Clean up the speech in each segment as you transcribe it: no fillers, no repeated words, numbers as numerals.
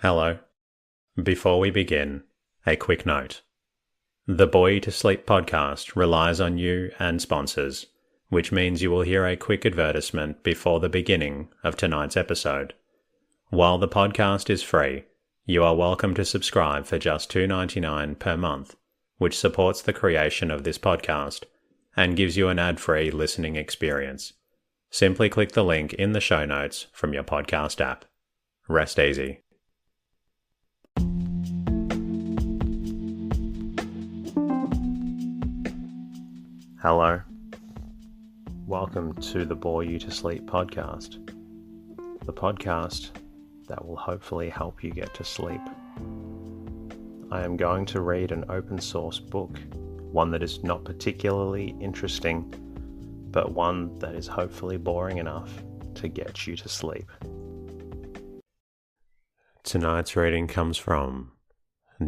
Hello. Before we begin, a quick note. The Boy to Sleep podcast relies on you and sponsors, which means you will hear a quick advertisement before the beginning of tonight's episode. While the podcast is free, you are welcome to subscribe for just $2.99 per month, which supports the creation of this podcast and gives you an ad-free listening experience. Simply click the link in the show notes from your podcast app. Rest easy. Hello. Welcome to the Bore You to Sleep podcast. The podcast that will hopefully help you get to sleep. I am going to read an open source book, one that is not particularly interesting, but one that is hopefully boring enough to get you to sleep. Tonight's reading comes from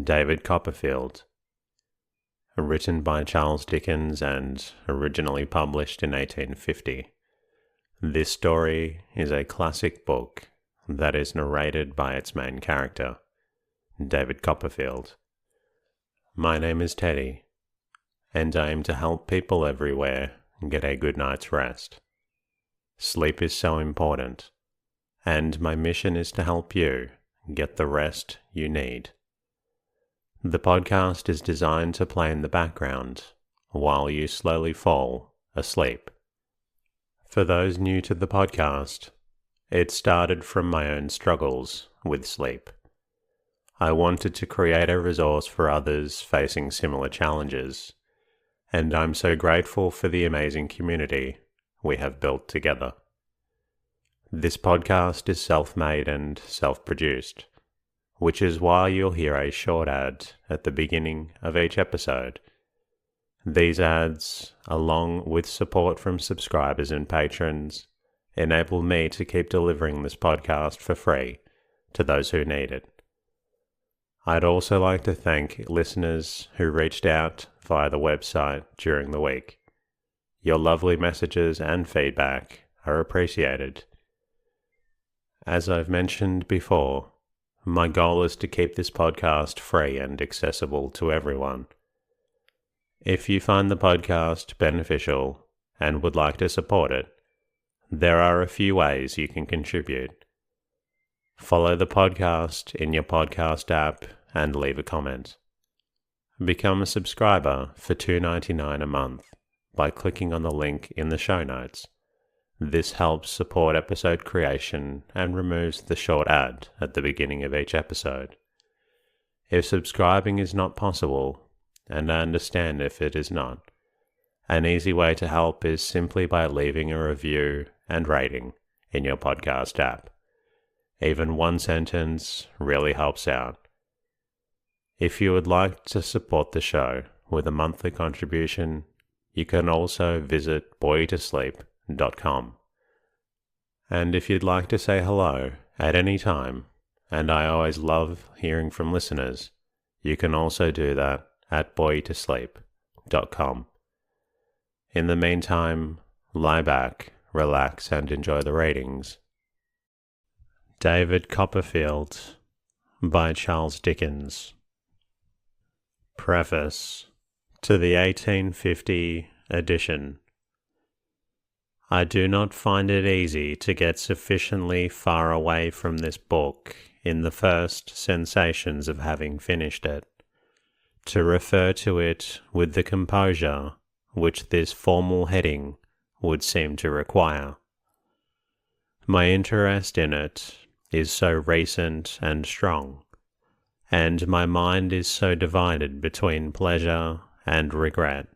David Copperfield, written by Charles Dickens and originally published in 1850. This story is a classic book that is narrated by its main character, David Copperfield. My name is Teddy, and I aim to help people everywhere get a good night's rest. Sleep is so important, and my mission is to help you get the rest you need. The podcast is designed to play in the background while you slowly fall asleep. For those new to the podcast, it started from my own struggles with sleep. I wanted to create a resource for others facing similar challenges, and I'm so grateful for the amazing community we have built together. This podcast is self-made and self-produced, which is why you'll hear a short ad at the beginning of each episode. These ads, along with support from subscribers and patrons, enable me to keep delivering this podcast for free to those who need it. I'd also like to thank listeners who reached out via the website during the week. Your lovely messages and feedback are appreciated. As I've mentioned before, my goal is to keep this podcast free and accessible to everyone. If you find the podcast beneficial and would like to support it, there are a few ways you can contribute. Follow the podcast in your podcast app and leave a comment. Become a subscriber for $2.99 a month by clicking on the link in the show notes. This helps support episode creation and removes the short ad at the beginning of each episode. If subscribing is not possible, and I understand if it is not, an easy way to help is simply by leaving a review and rating in your podcast app. Even one sentence really helps out. If you would like to support the show with a monthly contribution, you can also visit boytosleep.com. And if you'd like to say hello at any time, and I always love hearing from listeners, you can also do that at boytosleep.com. In the meantime, lie back, relax, and enjoy the readings. David Copperfield by Charles Dickens. Preface to the 1850 edition. I do not find it easy to get sufficiently far away from this book in the first sensations of having finished it, to refer to it with the composure which this formal heading would seem to require. My interest in it is so recent and strong, and my mind is so divided between pleasure and regret.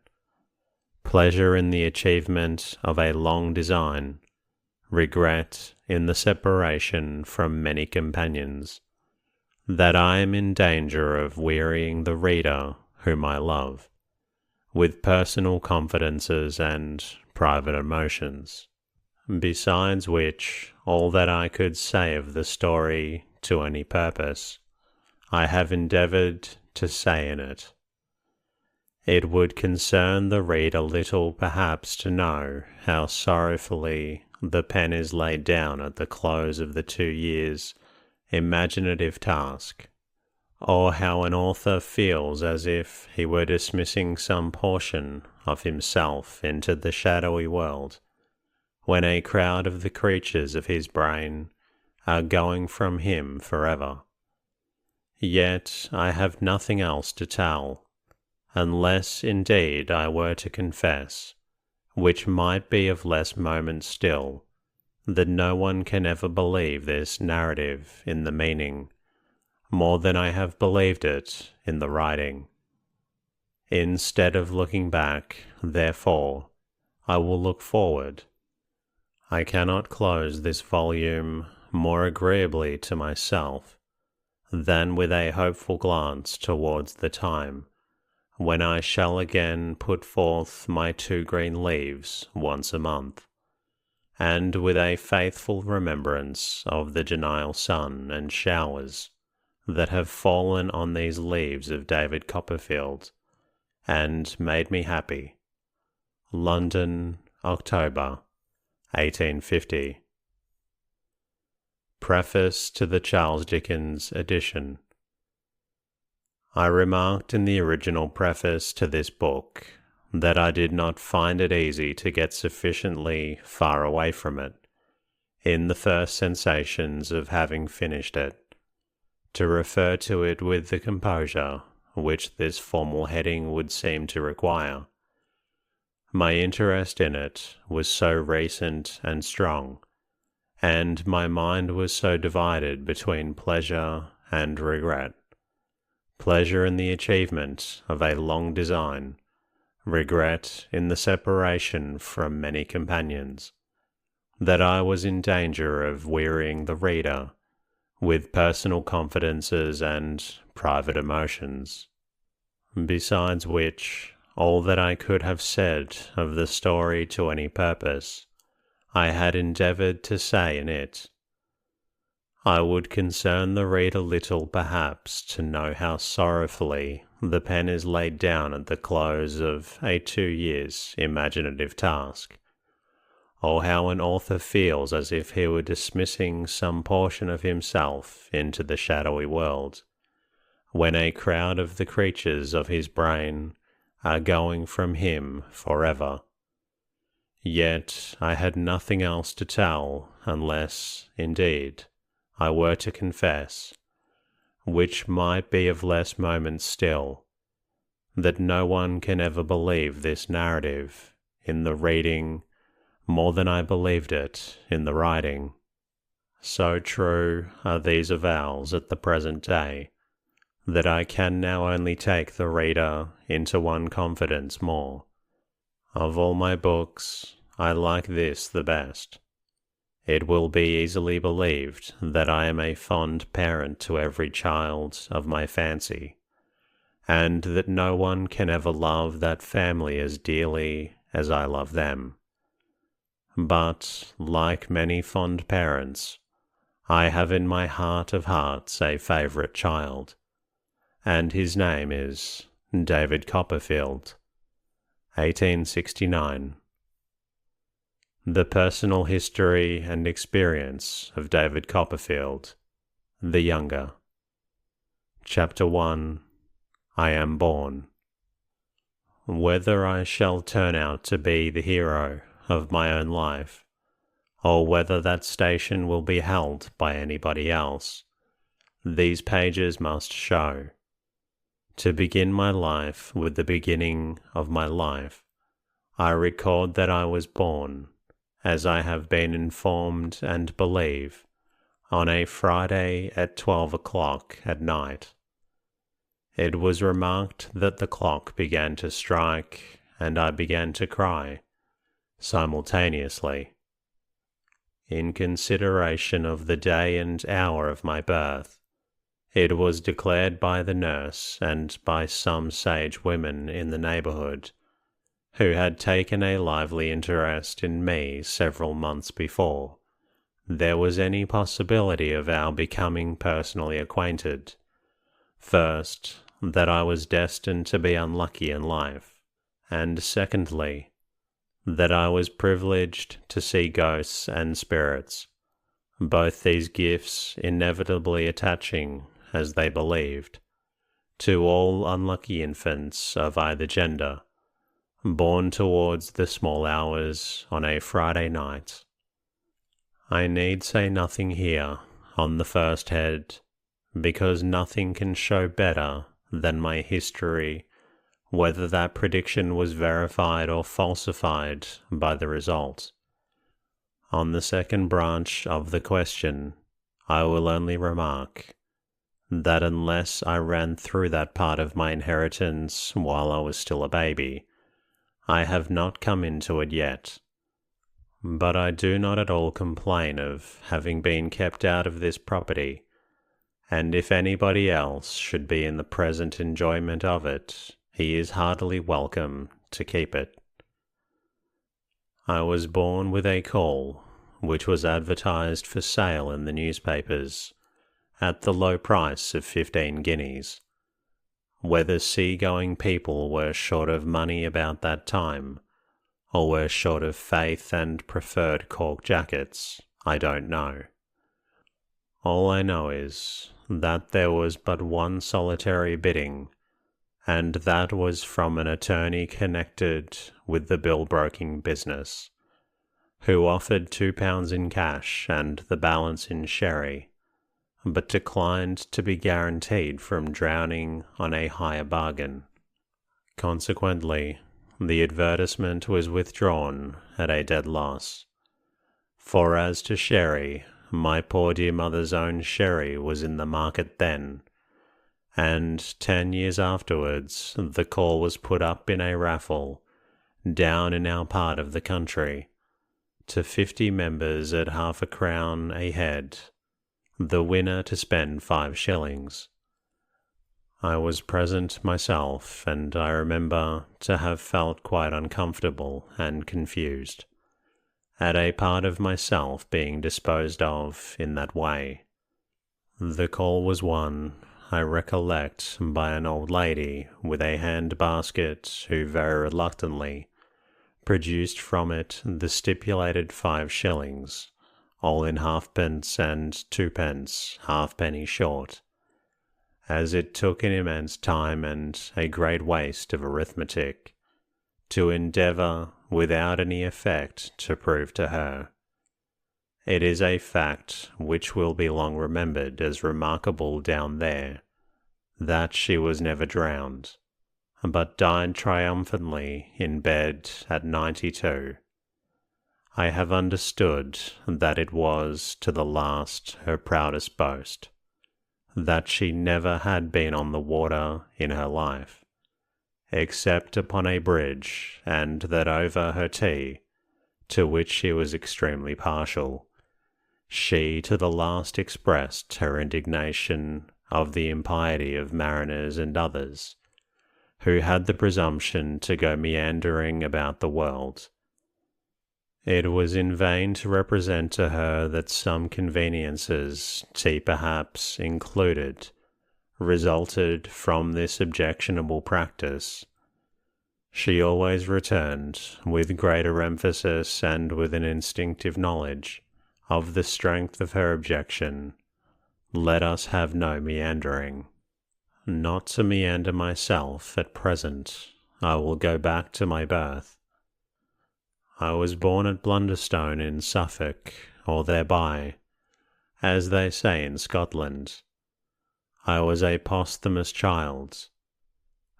Pleasure in the achievement of a long design, regret in the separation from many companions, that I am in danger of wearying the reader whom I love, with personal confidences and private emotions, besides which all that I could say of the story to any purpose, I have endeavoured to say in it. It would concern the reader little perhaps to know how sorrowfully the pen is laid down at the close of the 2 years imaginative task, or how an author feels as if he were dismissing some portion of himself into the shadowy world, when a crowd of the creatures of his brain are going from him forever. Yet I have nothing else to tell, unless indeed I were to confess, which might be of less moment still, that no one can ever believe this narrative in the meaning, more than I have believed it in the writing. Instead of looking back, therefore, I will look forward. I cannot close this volume more agreeably to myself than with a hopeful glance towards the time when I shall again put forth my 2 green leaves once a month, and with a faithful remembrance of the genial sun and showers that have fallen on these leaves of David Copperfield, and made me happy. London, October, 1850. Preface to the Charles Dickens edition. I remarked in the original preface to this book that I did not find it easy to get sufficiently far away from it, in the first sensations of having finished it, to refer to it with the composure which this formal heading would seem to require. My interest in it was so recent and strong, and my mind was so divided between pleasure and regret. Pleasure in the achievement of a long design, regret in the separation from many companions, that I was in danger of wearying the reader with personal confidences and private emotions. Besides which, all that I could have said of the story to any purpose, I had endeavoured to say in it. I would concern the reader little perhaps to know how sorrowfully the pen is laid down at the close of a 2 years' imaginative task, or how an author feels as if he were dismissing some portion of himself into the shadowy world, when a crowd of the creatures of his brain are going from him forever. Yet I had nothing else to tell, unless, indeed, I were to confess, which might be of less moment still, that no one can ever believe this narrative in the reading more than I believed it in the writing. So true are these avowals at the present day, that I can now only take the reader into one confidence more. Of all my books, I like this the best. It will be easily believed that I am a fond parent to every child of my fancy, and that no one can ever love that family as dearly as I love them. But, like many fond parents, I have in my heart of hearts a favourite child, and his name is David Copperfield. 1869. The personal history and experience of David Copperfield, the younger. Chapter 1. I Am Born. Whether I shall turn out to be the hero of my own life, or whether that station will be held by anybody else, these pages must show. To begin my life with the beginning of my life, I record that I was born, as I have been informed and believe, on a Friday at 12 o'clock at night. It was remarked that the clock began to strike, and I began to cry, simultaneously. In consideration of the day and hour of my birth, it was declared by the nurse and by some sage women in the neighbourhood, who had taken a lively interest in me several months before, there was any possibility of our becoming personally acquainted. First, that I was destined to be unlucky in life, and secondly, that I was privileged to see ghosts and spirits, both these gifts inevitably attaching, as they believed, to all unlucky infants of either gender, born towards the small hours on a Friday night. I need say nothing here on the first head, because nothing can show better than my history whether that prediction was verified or falsified by the result. On the second branch of the question, I will only remark that unless I ran through that part of my inheritance while I was still a baby, I have not come into it yet. But I do not at all complain of having been kept out of this property, and if anybody else should be in the present enjoyment of it, he is heartily welcome to keep it. I was born with a caul, which was advertised for sale in the newspapers, at the low price of 15 guineas. Whether sea-going people were short of money about that time, or were short of faith and preferred cork jackets, I don't know. All I know is that there was but one solitary bidding, and that was from an attorney connected with the bill-broking business, who offered £2 in cash and the balance in sherry, but declined to be guaranteed from drowning on a higher bargain. Consequently, the advertisement was withdrawn at a dead loss. For as to sherry, my poor dear mother's own sherry was in the market then, and 10 years afterwards the call was put up in a raffle, down in our part of the country, to 50 members at half a crown a head, the winner to spend 5 shillings. I was present myself, and I remember to have felt quite uncomfortable and confused at a part of myself being disposed of in that way. The call was won, I recollect, by an old lady with a hand-basket, who very reluctantly produced from it the stipulated 5 shillings, all in halfpence and 2 halfpenny short, as it took an immense time and a great waste of arithmetic to endeavour without any effect to prove to her. It is a fact which will be long remembered as remarkable down there, that she was never drowned, but died triumphantly in bed at 92. I have understood that it was to the last her proudest boast, that she never had been on the water in her life, except upon a bridge, and that over her tea, to which she was extremely partial, she to the last expressed her indignation of the impiety of mariners and others, who had the presumption to go meandering about the world. It was in vain to represent to her that some conveniences, tea perhaps included, resulted from this objectionable practice. She always returned, with greater emphasis and with an instinctive knowledge of the strength of her objection, "Let us have no meandering." Not to meander myself at present, I will go back to my birth. I was born at Blunderstone in Suffolk, or thereby, as they say in Scotland. I was a posthumous child.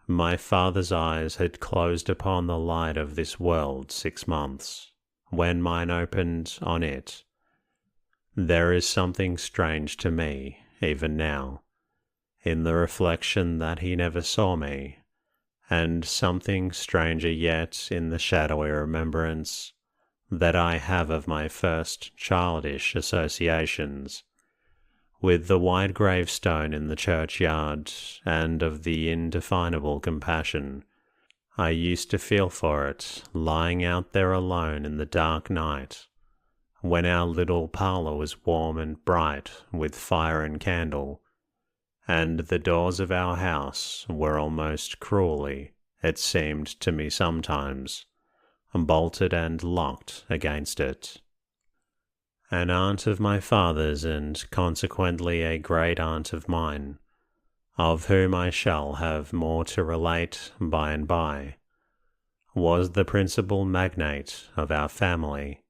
My father's eyes had closed upon the light of this world 6 months, when mine opened on it. There is something strange to me, even now, in the reflection that he never saw me, and something stranger yet in the shadowy remembrance that I have of my first childish associations with the white gravestone in the churchyard, and of the indefinable compassion I used to feel for it lying out there alone in the dark night, when our little parlour was warm and bright with fire and candle, and the doors of our house were almost cruelly, it seemed to me sometimes, bolted and locked against it. an aunt of my father's and consequently a great aunt of mine, of whom I shall have more to relate by and by, was the principal magnate of our family.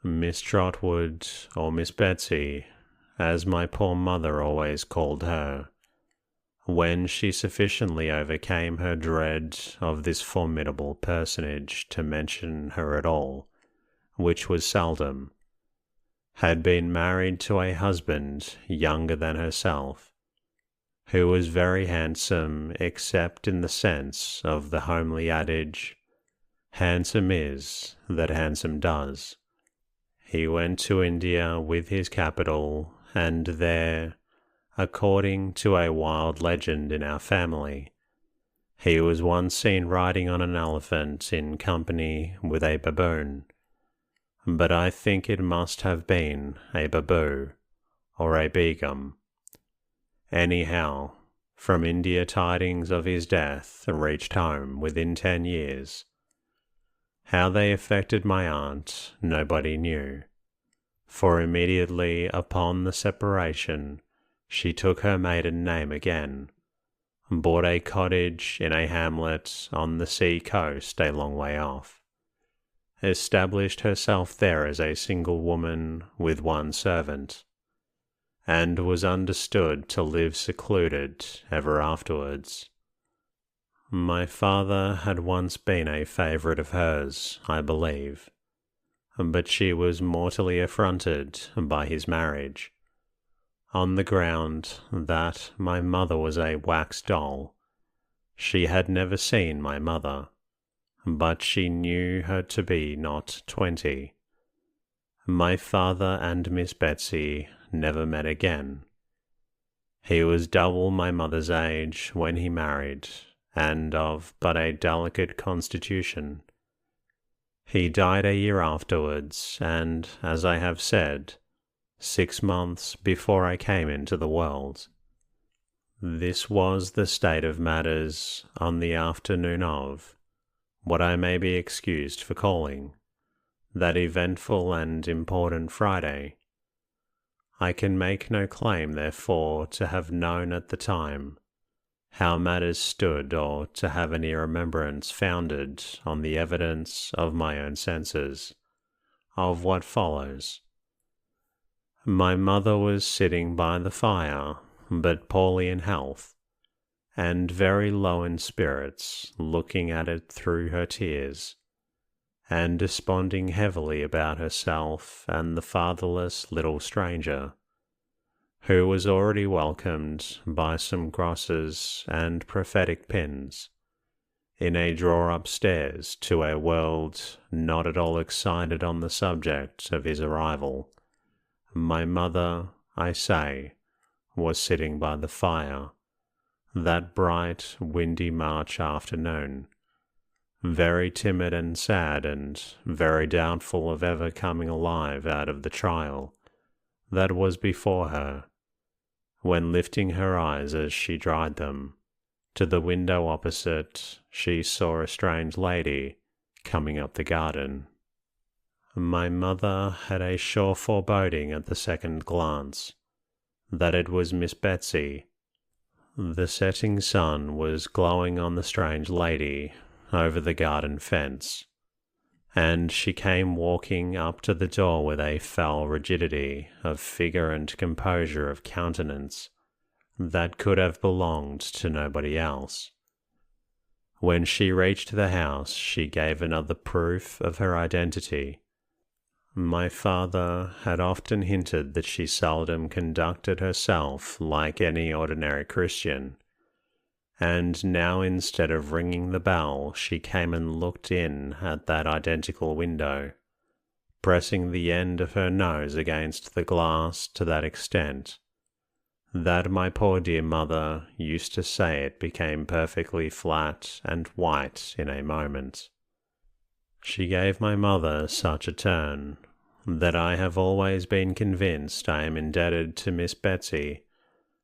Miss Trotwood, or Miss Betsy, as my poor mother always called her, when she sufficiently overcame her dread of this formidable personage to mention her at all, which was seldom, had been married to a husband younger than herself, who was very handsome except in the sense of the homely adage, "Handsome is that handsome does." He went to India with his capital, and there, according to a wild legend in our family, he was once seen riding on an elephant in company with a baboon, but I think it must have been a baboo or a begum. Anyhow, from India tidings of his death reached home within 10 years. How they affected my aunt nobody knew, for immediately upon the separation she took her maiden name again, bought a cottage in a hamlet on the sea coast a long way off, established herself there as a single woman with one servant, and was understood to live secluded ever afterwards. My father had once been a favourite of hers, I believe, but she was mortally affronted by his marriage, on the ground that my mother was a wax doll. She had never seen my mother, but she knew her to be not 20. My father and Miss Betsy never met again. He was double my mother's age when he married, and of but a delicate constitution. He died a year afterwards, and, as I have said, 6 months before I came into the world. This was the state of matters on the afternoon of, what I may be excused for calling, that eventful and important Friday. I can make no claim, therefore, to have known at the time how matters stood, or to have any remembrance founded on the evidence of my own senses, of what follows. My mother was sitting by the fire, but poorly in health, and very low in spirits, looking at it through her tears, and desponding heavily about herself and the fatherless little stranger, who was already welcomed by some grosses and prophetic pins, in a drawer upstairs to a world not at all excited on the subject of his arrival. My mother, I say, was sitting by the fire, that bright, windy March afternoon, very timid and sad, and very doubtful of ever coming alive out of the trial that was before her, when lifting her eyes as she dried them to the window opposite, she saw a strange lady coming up the garden. My mother had a sure foreboding at the second glance that it was Miss Betsy. The setting sun was glowing on the strange lady over the garden fence, and she came walking up to the door with a foul rigidity of figure and composure of countenance that could have belonged to nobody else. When she reached the house, she gave another proof of her identity. My father had often hinted that she seldom conducted herself like any ordinary Christian, and now instead of ringing the bell, she came and looked in at that identical window, pressing the end of her nose against the glass to that extent that my poor dear mother used to say it became perfectly flat and white in a moment. She gave my mother such a turn that I have always been convinced I am indebted to Miss Betsy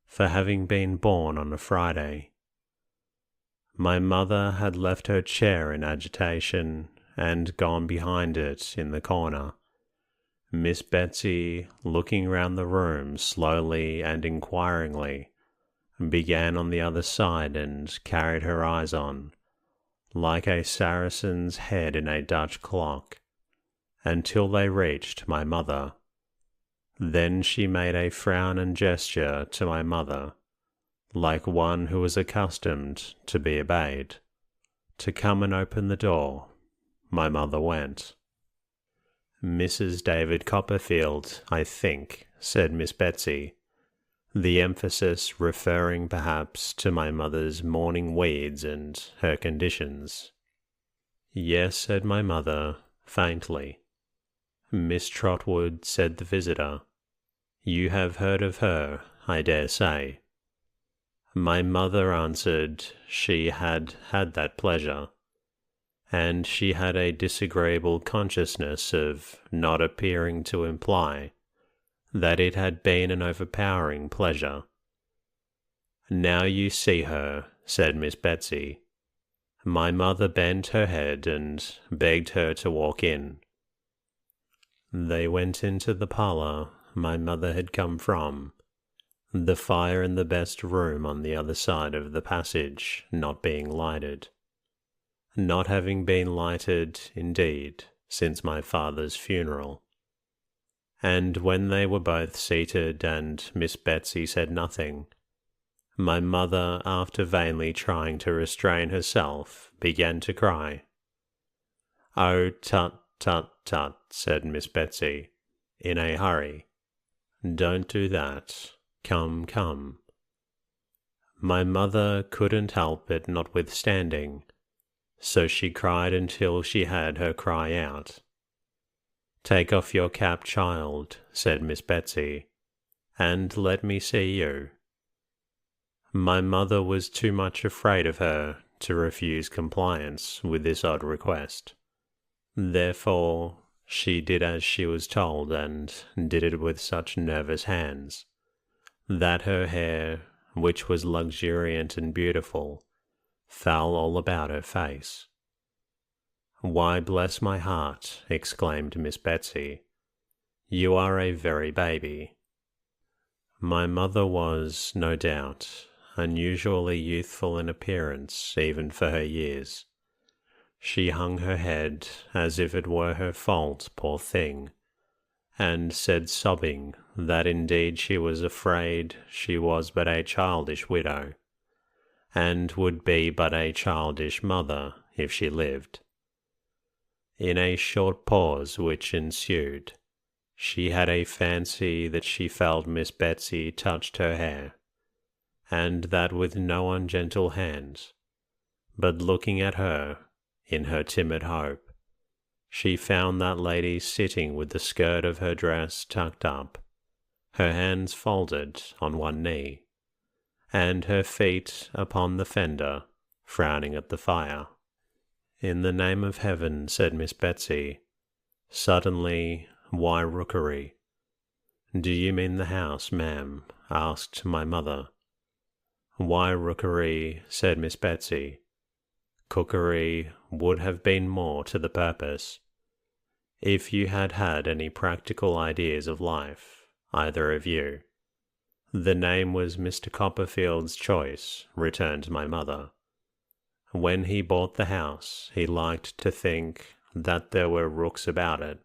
for having been born on a Friday. My mother had left her chair in agitation and gone behind it in the corner, Miss Betsy, looking round the room slowly and inquiringly, began on the other side and carried her eyes on, like a Saracen's head in a Dutch clock, until they reached my mother. Then she made a frown and gesture to my mother, like one who was accustomed to be obeyed. To come and open the door, my mother went. "Mrs. David Copperfield, I think," said Miss Betsy, the emphasis referring perhaps to my mother's morning weeds and her conditions. "Yes," said my mother, faintly. "Miss Trotwood," said the visitor. "You have heard of her, I dare say." My mother answered she had had that pleasure, and she had a disagreeable consciousness of not appearing to imply that it had been an overpowering pleasure. "Now you see her," said Miss Betsy. My mother bent her head and begged her to walk in. They went into the parlour my mother had come from, the fire in the best room on the other side of the passage not being lighted. Not having been lighted, indeed, since my father's funeral. And when they were both seated and Miss Betsy said nothing, my mother, after vainly trying to restrain herself, began to cry. "Oh, tut, tut, tut," said Miss Betsy, in a hurry. "Don't do that. Come, come." My mother couldn't help it notwithstanding, so she cried until she had her cry out. "Take off your cap, child," said Miss Betsy, "and let me see you." My mother was too much afraid of her to refuse compliance with this odd request. Therefore, she did as she was told, and did it with such nervous hands, that her hair, which was luxuriant and beautiful, fell all about her face. "Why, bless my heart," exclaimed Miss Betsy, "you are a very baby." My mother was, no doubt, unusually youthful in appearance even for her years. She hung her head as if it were her fault, poor thing, and said sobbing that indeed she was afraid she was but a childish widow, and would be but a childish mother if she lived. In a short pause which ensued, she had a fancy that she felt Miss Betsy touched her hair, and that with no ungentle hand, but looking at her, in her timid hope, she found that lady sitting with the skirt of her dress tucked up, her hands folded on one knee, and her feet upon the fender, frowning at the fire. "In the name of heaven," said Miss Betsy, suddenly, "why rookery?" "Do you mean the house, ma'am?" asked my mother. "Why rookery?" said Miss Betsy. "Cookery would have been more to the purpose. If you had had any practical ideas of life, either of you." "The name was Mr. Copperfield's choice," returned my mother. "When he bought the house, he liked to think that there were rooks about it.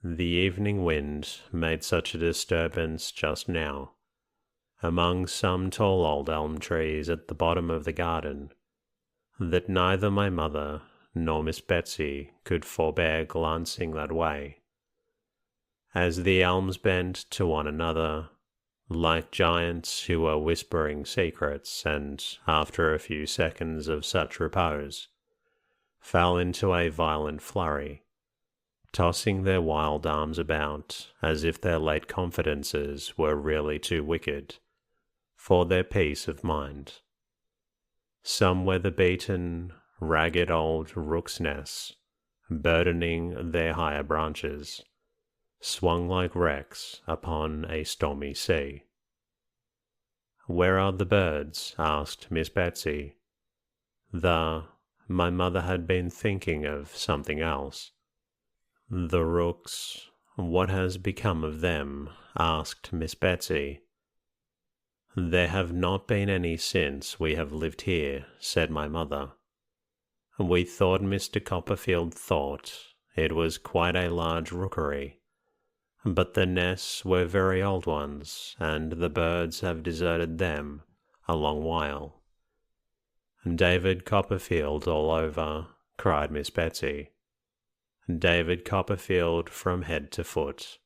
The evening wind made such a disturbance just now, among some tall old elm trees at the bottom of the garden, that neither my mother nor Miss Betsy could forbear glancing that way. As the elms bent to one another, like giants who were whispering secrets, and, after a few seconds of such repose, fell into a violent flurry, tossing their wild arms about as if their late confidences were really too wicked for their peace of mind. Some weather-beaten, ragged old rooks' nests, burdening their higher branches, swung like wrecks upon a stormy sea. "Where are the birds?" asked Miss Betsy. My mother had been thinking of something else. "The rooks, "What has become of them?" asked Miss Betsy. "There have not been any since we have lived here," said my mother. "We thought Mr. Copperfield thought it was quite a large rookery, but the nests were very old ones, and the birds have deserted them a long while." "David Copperfield all over," cried Miss Betsy. "David Copperfield from head to foot.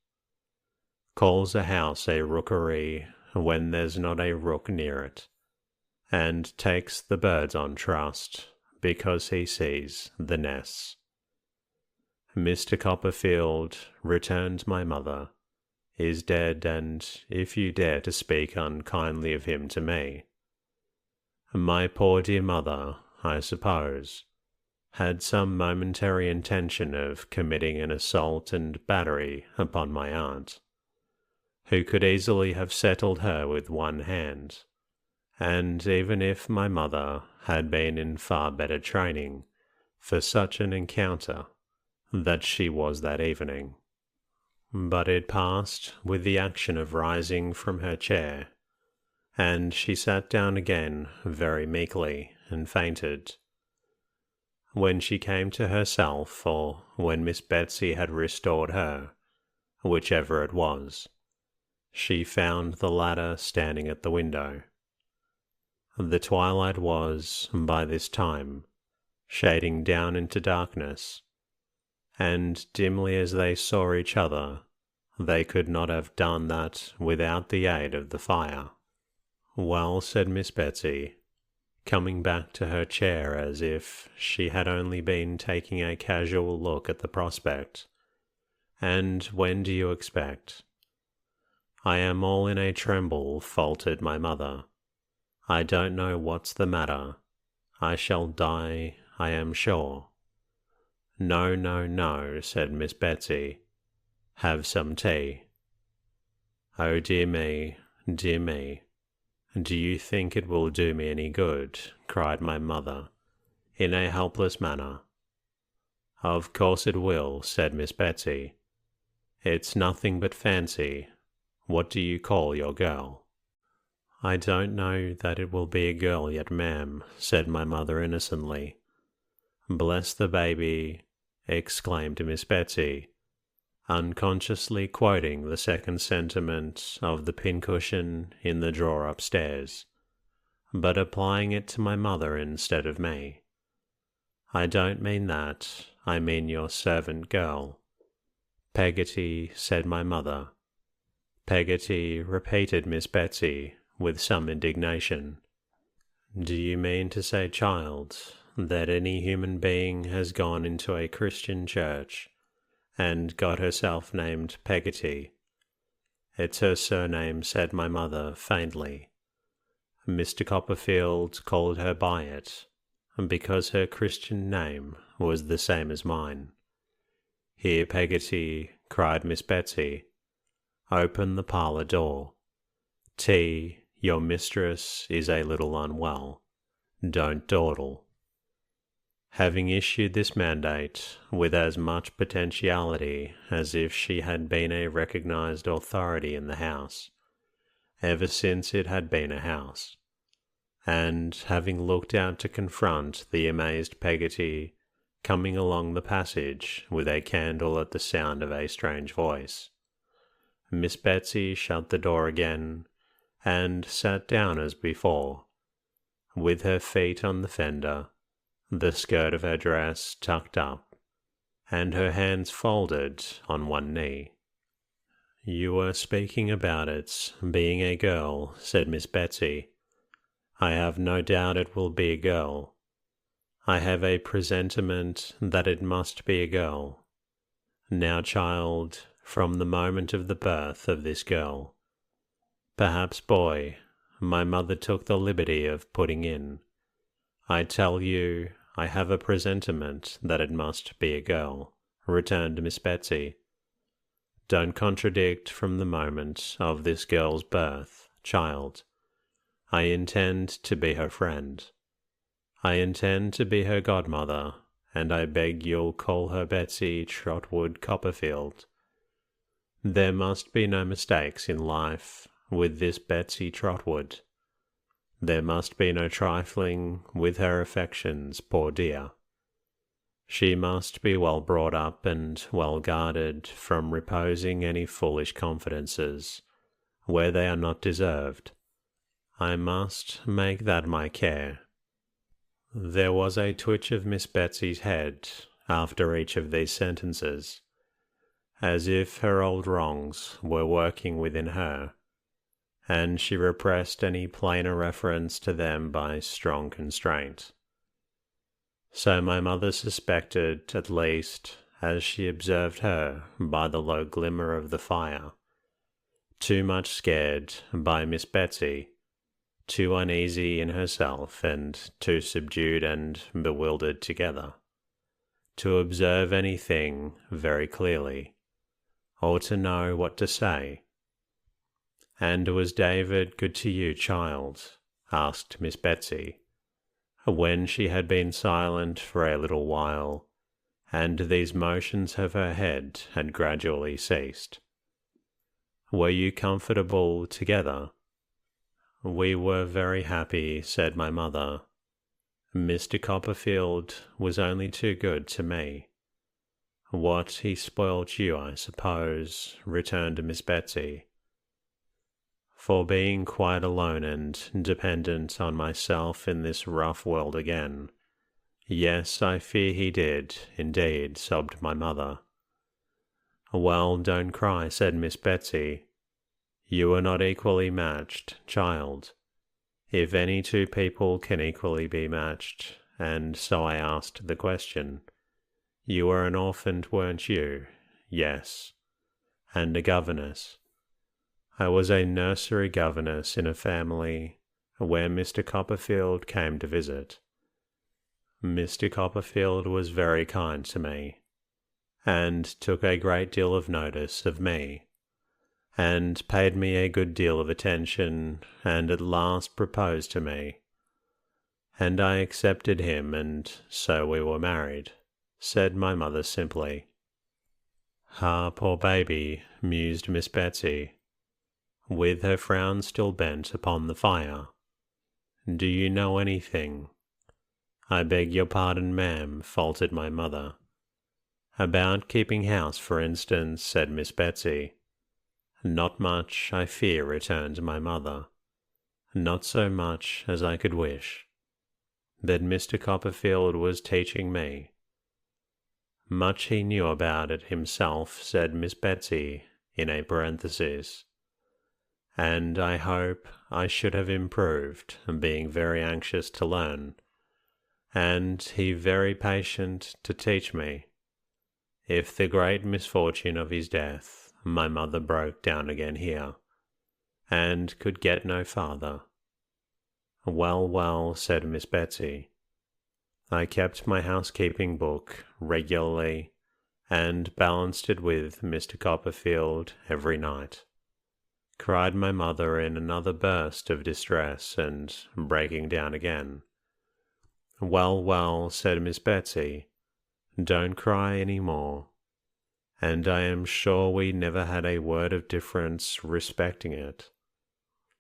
Calls a house a rookery when there's not a rook near it, and takes the birds on trust because he sees the nests." "Mr. Copperfield," returned my mother, "is dead, and if you dare to speak unkindly of him to me—" My poor dear mother, I suppose, had some momentary intention of committing an assault and battery upon my aunt, who could easily have settled her with one hand, and even if my mother had been in far better training for such an encounter that she was that evening. But it passed with the action of rising from her chair, and she sat down again very meekly and fainted. When she came to herself, or when Miss Betsy had restored her, whichever it was, she found the latter standing at the window. The twilight was, by this time, shading down into darkness, and dimly as they saw each other, they could not have done that without the aid of the fire. "Well," said Miss Betsy, coming back to her chair as if she had only been taking a casual look at the prospect, "and when do you expect?" "I am all in a tremble," faltered my mother. "I don't know what's the matter. I shall die, I am sure." "No, no, no," said Miss Betsy. "Have some tea." "Oh dear me, dear me. Do you think it will do me any good?" cried my mother, in a helpless manner. "Of course it will," said Miss Betsy. "It's nothing but fancy. What do you call your girl?" "I don't know that it will be a girl yet, ma'am," said my mother innocently. "Bless the baby," exclaimed Miss Betsy, unconsciously quoting the second sentiment of the pincushion in the drawer upstairs, but applying it to my mother instead of me. "I don't mean that. I mean your servant girl." "Peggotty," said my mother. "Peggotty," repeated Miss Betsy, with some indignation. "Do you mean to say, child, that any human being has gone into a Christian church and got herself named Peggotty?" "It's her surname," said my mother faintly. "Mr. Copperfield called her by it, because her Christian name was the same as mine." "Here, Peggotty," cried Miss Betsy, "open the parlour door. Tea, your mistress is a little unwell. Don't dawdle." Having issued this mandate with as much potentiality as if she had been a recognized authority in the house, ever since it had been a house, and having looked out to confront the amazed Peggotty coming along the passage with a candle at the sound of a strange voice, Miss Betsy shut the door again and sat down as before, with her feet on the fender, the skirt of her dress tucked up, and her hands folded on one knee. "You were speaking about its being a girl," said Miss Betsy. "I have no doubt it will be a girl. I have a presentiment that it must be a girl. Now, child, from the moment of the birth of this girl, perhaps boy, my mother took the liberty of putting in, I tell you, I have a presentiment that it must be a girl," returned Miss Betsy. "Don't contradict from the moment of this girl's birth, child. I intend to be her friend. I intend to be her godmother, and I beg you'll call her Betsy Trotwood Copperfield." There must be no mistakes in life with this Betsy Trotwood. There must be no trifling with her affections, poor dear. She must be well brought up and well guarded from reposing any foolish confidences where they are not deserved. I must make that my care." There was a twitch of Miss Betsy's head after each of these sentences, as if her old wrongs were working within her, and she repressed any plainer reference to them by strong constraint. So my mother suspected, at least, as she observed her by the low glimmer of the fire, too much scared by Miss Betsy, too uneasy in herself, and too subdued and bewildered together, to observe anything very clearly, or to know what to say. "And was David good to you, child?" asked Miss Betsy, when she had been silent for a little while, and these motions of her head had gradually ceased. "Were you comfortable together?" "We were very happy," said my mother. "Mr. Copperfield was only too good to me." "What, he spoilt you, I suppose," returned Miss Betsy. "For being quite alone and dependent on myself in this rough world again. Yes, I fear he did, indeed," sobbed my mother. "Well, don't cry," said Miss Betsy. "You are not equally matched, child. If any two people can equally be matched, and so I asked the question. You were an orphan, weren't you?" "Yes." "And a governess?" "I was a nursery governess in a family where Mr. Copperfield came to visit. Mr. Copperfield was very kind to me, and took a great deal of notice of me, and paid me a good deal of attention, and at last proposed to me. And I accepted him, and so we were married," said my mother simply. "Ah, poor baby," mused Miss Betsy, with her frown still bent upon the fire. "Do you know anything?" "I beg your pardon, ma'am," faltered my mother. "About keeping house, for instance," said Miss Betsy. "Not much, I fear," returned my mother. "Not so much as I could wish. But Mr. Copperfield was teaching me." "Much he knew about it himself," said Miss Betsy, in a parenthesis. "And I hope I should have improved, being very anxious to learn, and he very patient to teach me. If the great misfortune of his death," my mother broke down again here, and could get no farther. "Well, well," said Miss Betsy. "I kept my housekeeping book regularly, and balanced it with Mr. Copperfield every night," cried my mother in another burst of distress, and breaking down again. "Well, well," said Miss Betsy, "don't cry any more. And I am sure we never had a word of difference respecting it,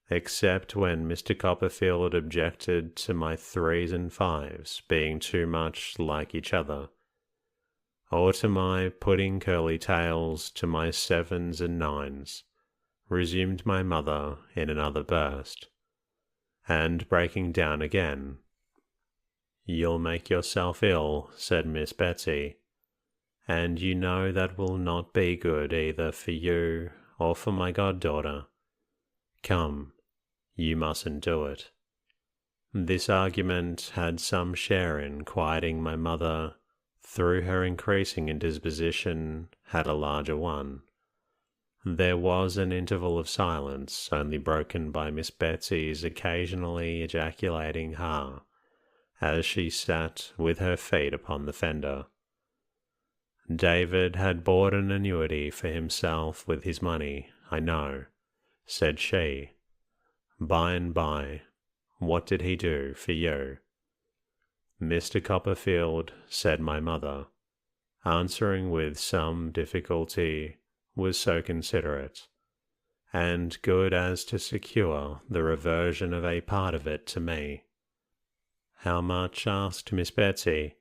except when Mr. Copperfield objected to my 3s and 5s being too much like each other, or to my putting curly tails to my 7s and 9s, resumed my mother in another burst, and breaking down again. "You'll make yourself ill," said Miss Betsy, "and you know that will not be good either for you or for my goddaughter. Come, you mustn't do it." This argument had some share in quieting my mother, through her increasing indisposition had a larger one. There was an interval of silence, only broken by Miss Betsy's occasionally ejaculating "ha," as she sat with her feet upon the fender. "David had bought an annuity for himself with his money, I know," said she. "By and by, what did he do for you?" "Mr. Copperfield," said my mother, answering with some difficulty was so considerate and good as to secure the reversion of a part of it to me. How much? Asked Miss Betsy.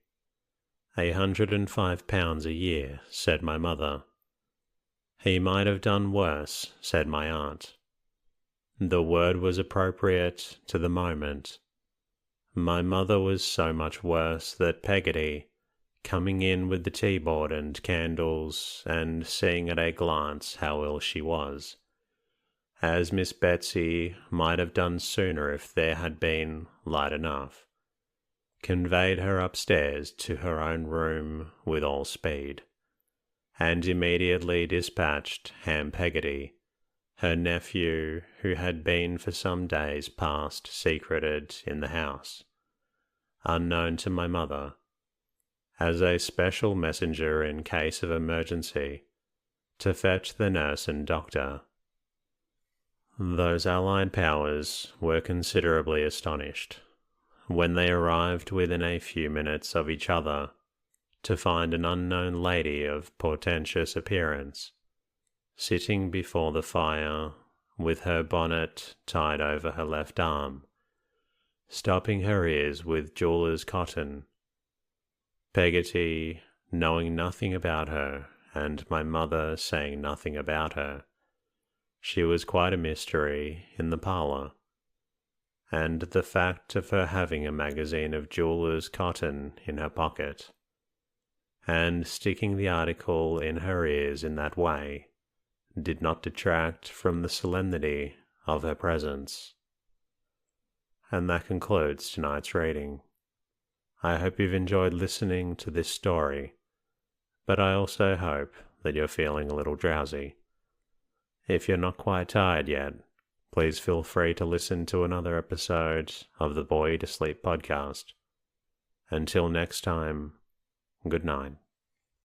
£105 a year, said my mother. He might have done worse, said my aunt. The word was appropriate to the moment. My mother was so much worse that Peggotty, coming in with the teaboard and candles, and seeing at a glance how ill she was, as Miss Betsy might have done sooner if there had been light enough, conveyed her upstairs to her own room with all speed, and immediately dispatched Ham Peggotty, her nephew, who had been for some days past secreted in the house, unknown to my mother, as a special messenger in case of emergency, to fetch the nurse and doctor. Those allied powers were considerably astonished, when they arrived within a few minutes of each other, to find an unknown lady of portentous appearance, sitting before the fire, with her bonnet tied over her left arm, stopping her ears with jeweller's cotton. Peggotty, knowing nothing about her, and my mother saying nothing about her, she was quite a mystery in the parlour, and the fact of her having a magazine of jeweller's cotton in her pocket, and sticking the article in her ears in that way, did not detract from the solemnity of her presence. And that concludes tonight's reading. I hope you've enjoyed listening to this story, but I also hope that you're feeling a little drowsy. If you're not quite tired yet, please feel free to listen to another episode of the Boy to Sleep podcast. Until next time, good night.